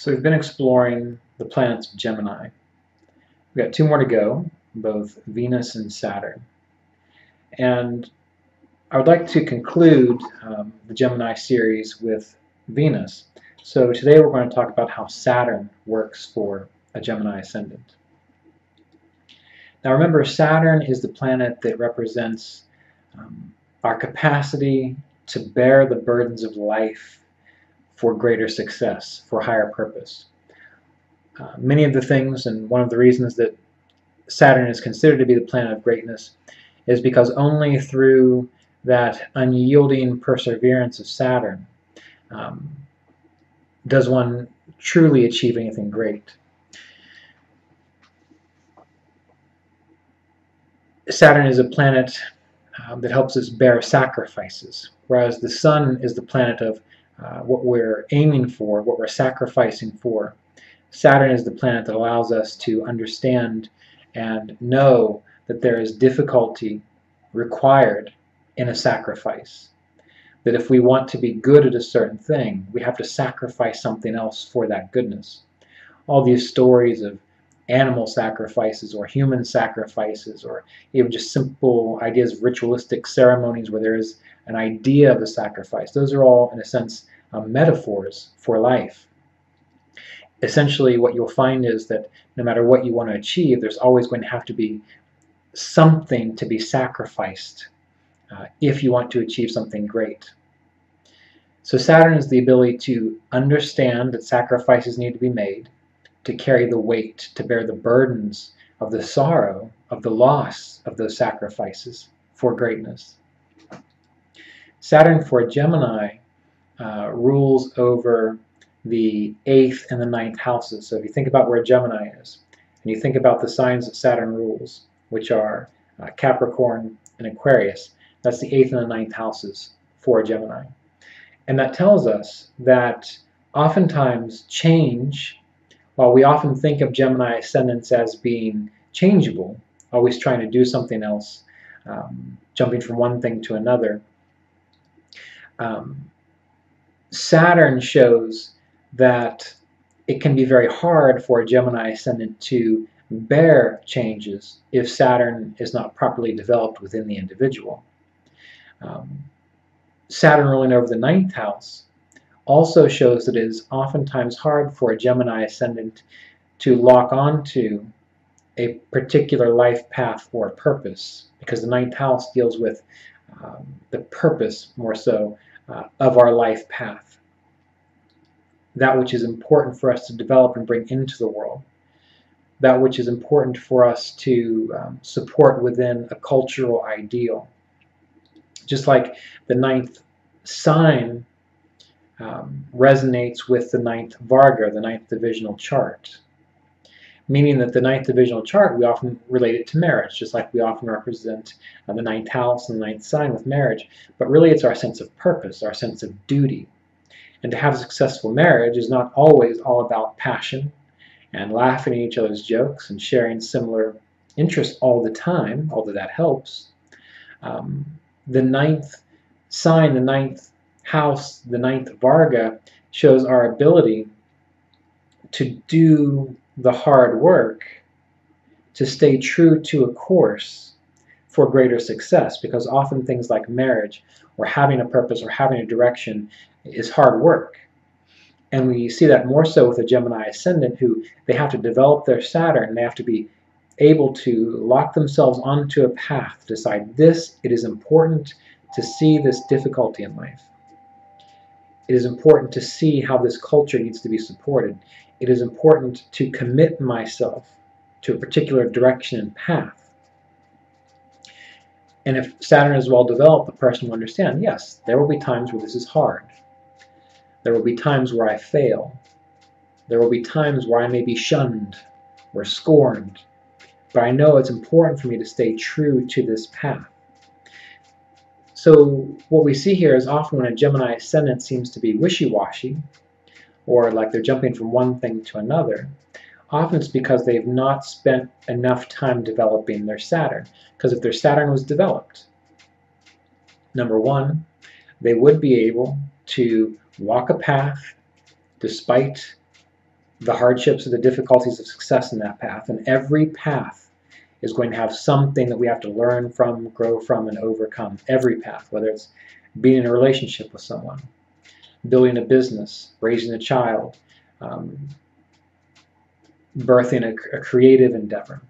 So we've been exploring the planets of Gemini. We've got two more to go, both Venus and Saturn. And I would like to conclude the Gemini series with Venus. So today we're going to talk about how Saturn works for a Gemini ascendant. Now remember, Saturn is the planet that represents our capacity to bear the burdens of life for greater success, for higher purpose. Many of the things, and one of the reasons that Saturn is considered to be the planet of greatness, is because only through that unyielding perseverance of Saturn does one truly achieve anything great. Saturn is a planet that helps us bear sacrifices, whereas the Sun is the planet of what we're aiming for, what we're sacrificing for. Saturn is the planet that allows us to understand and know that there is difficulty required in a sacrifice. That if we want to be good at a certain thing, we have to sacrifice something else for that goodness. All these stories of animal sacrifices or human sacrifices, or even just simple ideas of ritualistic ceremonies where there is an idea of a sacrifice, those are all, in a sense, metaphors for life. Essentially, what you'll find is that no matter what you want to achieve, there's always going to have to be something to be sacrificed if you want to achieve something great. So Saturn is the ability to understand that sacrifices need to be made, to carry the weight, to bear the burdens of the sorrow, of the loss of those sacrifices for greatness. Saturn for Gemini rules over the 8th and the 9th houses. So if you think about where Gemini is, and you think about the signs that Saturn rules, which are Capricorn and Aquarius, that's the 8th and the 9th houses for Gemini. And that tells us that oftentimes change, while we often think of Gemini ascendants as being changeable, always trying to do something else, jumping from one thing to another, Saturn shows that it can be very hard for a Gemini ascendant to bear changes if Saturn is not properly developed within the individual. Saturn ruling over the 9th house also shows that it is oftentimes hard for a Gemini ascendant to lock onto a particular life path or purpose, because the 9th house deals with the purpose more so of our life path. That which is important for us to develop and bring into the world. That which is important for us to support within a cultural ideal. Just like the 9th sign resonates with the 9th Varga, the 9th divisional chart. Meaning that the 9th divisional chart, we often relate it to marriage, just like we often represent the 9th house and the 9th sign with marriage. But really it's our sense of purpose, our sense of duty. And to have a successful marriage is not always all about passion and laughing at each other's jokes and sharing similar interests all the time, although that helps. The 9th sign, the 9th house, the 9th Varga shows our ability to do the hard work, to stay true to a course for greater success, because often things like marriage or having a purpose or having a direction is hard work. And we see that more so with a Gemini ascendant, who they have to develop their Saturn, they have to be able to lock themselves onto a path, decide this, it is important to see this difficulty in life. It is important to see how this culture needs to be supported. It is important to commit myself to a particular direction and path. And if Saturn is well developed, the person will understand, yes, there will be times where this is hard. There will be times where I fail. There will be times where I may be shunned or scorned. But I know it's important for me to stay true to this path. So what we see here is often when a Gemini ascendant seems to be wishy-washy, or like they're jumping from one thing to another, often it's because they've not spent enough time developing their Saturn. Because if their Saturn was developed, number one, they would be able to walk a path despite the hardships or the difficulties of success in that path. And every path is going to have something that we have to learn from, grow from, and overcome. Every path, whether it's being in a relationship with someone, building a business, raising a child, birthing a creative endeavor.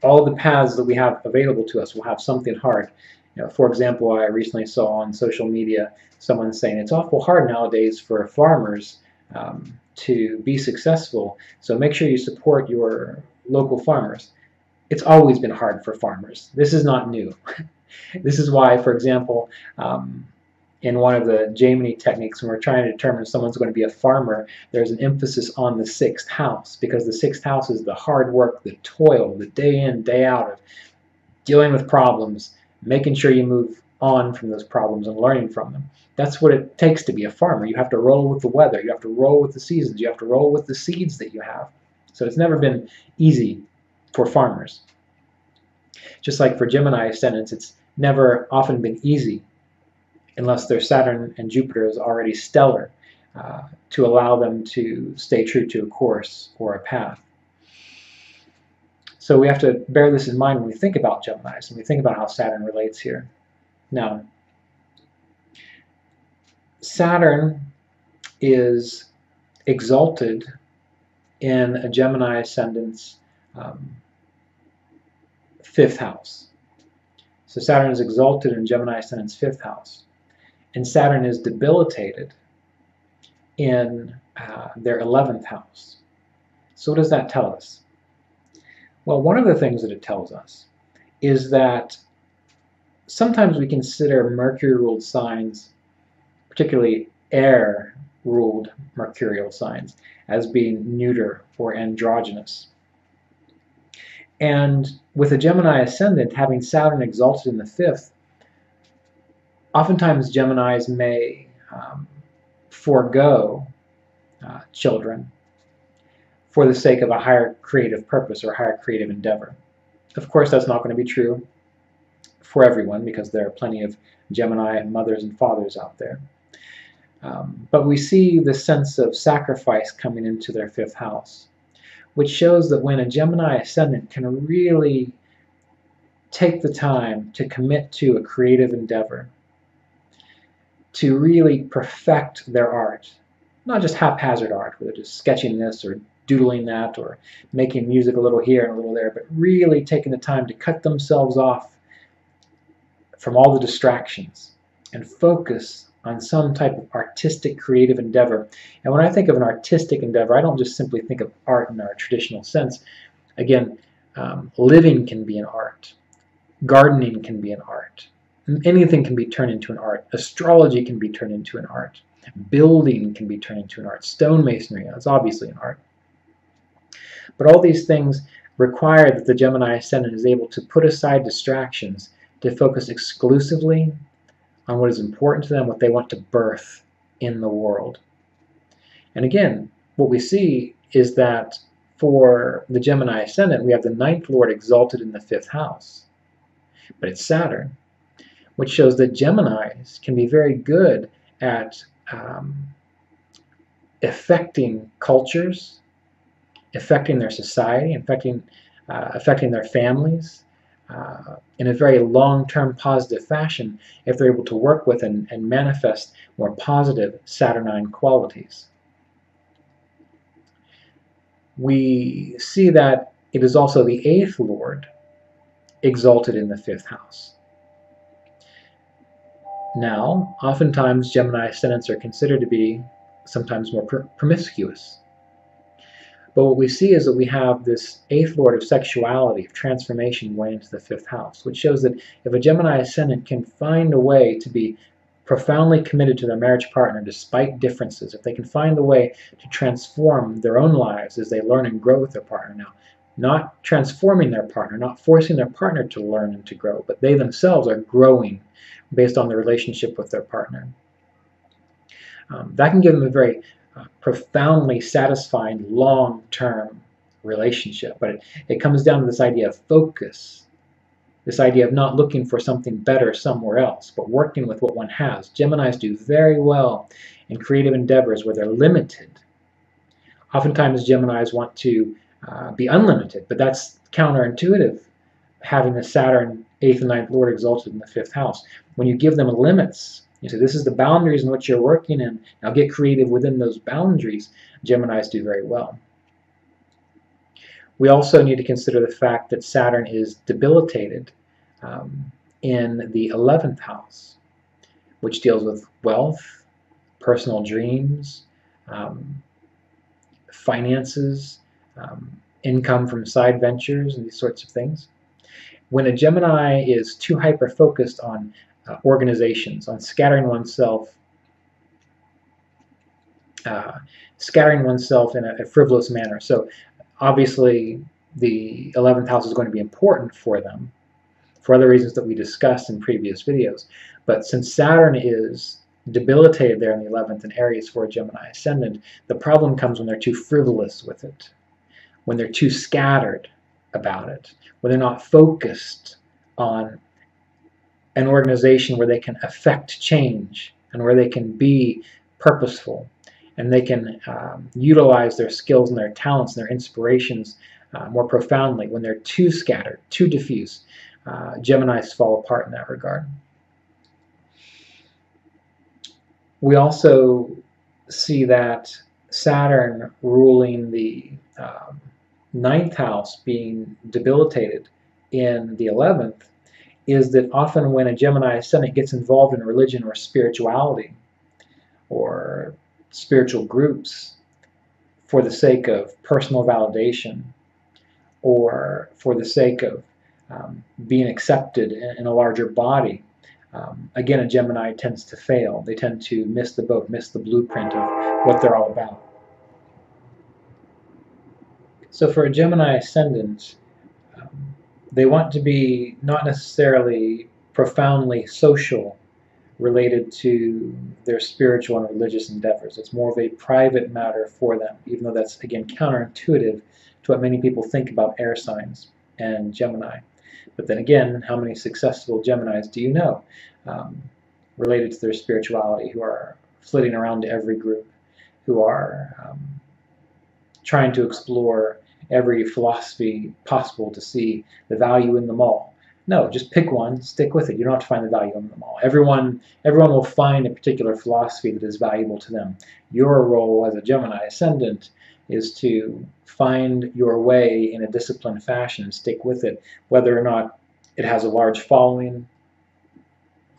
All the paths that we have available to us will have something hard. For example, I recently saw on social media someone saying it's awful hard nowadays for farmers to be successful, so make sure you support your local farmers. It's always been hard for farmers. This is not new. This is why, for example, in one of the Gemini techniques, when we're trying to determine if someone's going to be a farmer, there's an emphasis on the 6th house, because the 6th house is the hard work, the toil, the day in, day out of dealing with problems, making sure you move on from those problems and learning from them. That's what it takes to be a farmer. You have to roll with the weather, you have to roll with the seasons, you have to roll with the seeds that you have. So it's never been easy for farmers. Just like for Gemini ascendants, it's never often been easy unless their Saturn and Jupiter is already stellar to allow them to stay true to a course or a path. So we have to bear this in mind when we think about Geminis, and we think about how Saturn relates here. Now, Saturn is exalted in a Gemini ascendant's 5th house. So Saturn is exalted in Gemini ascendant's 5th house. And Saturn is debilitated in their 11th house. So what does that tell us? Well, one of the things that it tells us is that sometimes we consider Mercury-ruled signs, particularly air-ruled mercurial signs, as being neuter or androgynous. And with a Gemini ascendant having Saturn exalted in the 5th, oftentimes Geminis may forego children for the sake of a higher creative purpose or a higher creative endeavor. Of course, that's not going to be true for everyone, because there are plenty of Gemini mothers and fathers out there. But we see the sense of sacrifice coming into their 5th house, which shows that when a Gemini ascendant can really take the time to commit to a creative endeavor, to really perfect their art, not just haphazard art, where they're just sketching this or doodling that or making music a little here and a little there, but really taking the time to cut themselves off from all the distractions and focus on some type of artistic creative endeavor. And when I think of an artistic endeavor, I don't just simply think of art in our traditional sense. Again, living can be an art. Gardening can be an art. Anything can be turned into an art. Astrology can be turned into an art. Building can be turned into an art. Stonemasonry, that's obviously an art. But all these things require that the Gemini ascendant is able to put aside distractions to focus exclusively on what is important to them, what they want to birth in the world. And again, what we see is that for the Gemini ascendant, we have the 9th lord exalted in the 5th house. But it's Saturn, which shows that Geminis can be very good at affecting cultures, affecting their society, affecting their families in a very long-term positive fashion if they're able to work with and manifest more positive Saturnine qualities. We see that it is also the 8th lord exalted in the 5th house. Now, oftentimes Gemini ascendants are considered to be sometimes more promiscuous. But what we see is that we have this 8th lord of sexuality, of transformation, going into the 5th house, which shows that if a Gemini ascendant can find a way to be profoundly committed to their marriage partner despite differences, if they can find a way to transform their own lives as they learn and grow with their partner, now, not transforming their partner, not forcing their partner to learn and to grow, but they themselves are growing based on the relationship with their partner. That can give them a very profoundly satisfying long-term relationship, but it comes down to this idea of focus. This idea of not looking for something better somewhere else, but working with what one has. Geminis do very well in creative endeavors where they're limited. Oftentimes Geminis want to be unlimited, but that's counterintuitive, having the Saturn 8th and 9th Lord exalted in the 5th house. When you give them limits, you say, this is the boundaries in which you're working in, now get creative within those boundaries, Geminis do very well. We also need to consider the fact that Saturn is debilitated in the 11th house, which deals with wealth, personal dreams, finances, income from side ventures, and these sorts of things. When a Gemini is too hyper-focused on organizations, on scattering oneself in a frivolous manner. So obviously the 11th house is going to be important for them for other reasons that we discussed in previous videos. But since Saturn is debilitated there in the 11th in Aries for a Gemini ascendant, the problem comes when they're too frivolous with it, when they're too scattered about it, when they're not focused on an organization where they can affect change and where they can be purposeful and they can utilize their skills and their talents and their inspirations more profoundly. When they're too scattered, too diffuse, Geminis fall apart in that regard. We also see that Saturn ruling the 9th house being debilitated in the 11th is that often when a Gemini ascendant gets involved in religion or spirituality or spiritual groups for the sake of personal validation or for the sake of being accepted in a larger body, again, a Gemini tends to fail. They tend to miss the boat, miss the blueprint of what they're all about. So for a Gemini ascendant, they want to be not necessarily profoundly social related to their spiritual and religious endeavors. It's more of a private matter for them, even though that's, again, counterintuitive to what many people think about air signs and Gemini. But then again, how many successful Geminis do you know related to their spirituality, who are flitting around to every group, who are trying to explore every philosophy possible to see the value in them all? No, just pick one, stick with it. You don't have to find the value in them all. Everyone will find a particular philosophy that is valuable to them. Your role as a Gemini ascendant is to find your way in a disciplined fashion and stick with it, whether or not it has a large following,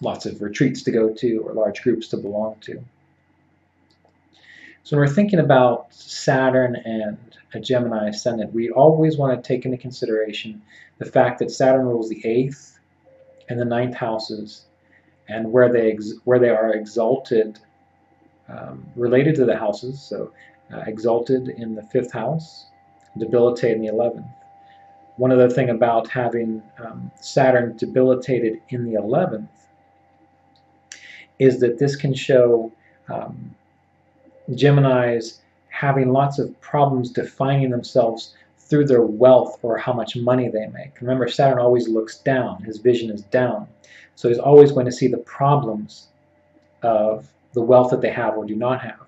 lots of retreats to go to, or large groups to belong to. So when we're thinking about Saturn and a Gemini ascendant, we always want to take into consideration the fact that Saturn rules the 8th and the 9th houses, and where they are exalted related to the houses. So exalted in the 5th house, debilitated in the 11th. One other thing about having Saturn debilitated in the 11th is that this can show Geminis having lots of problems defining themselves through their wealth or how much money they make. Remember, Saturn always looks down. His vision is down. So he's always going to see the problems of the wealth that they have or do not have.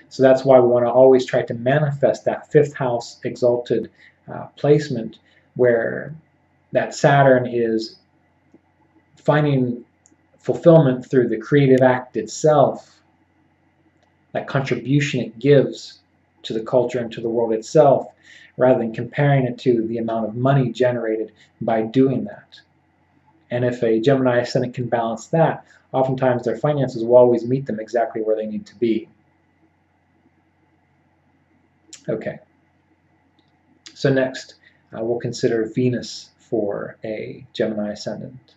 So that's why we want to always try to manifest that 5th house exalted placement, where that Saturn is finding fulfillment through the creative act itself, that contribution it gives to the culture and to the world itself, rather than comparing it to the amount of money generated by doing that. And if a Gemini ascendant can balance that, oftentimes their finances will always meet them exactly where they need to be. Okay. So next, we'll consider Venus for a Gemini ascendant.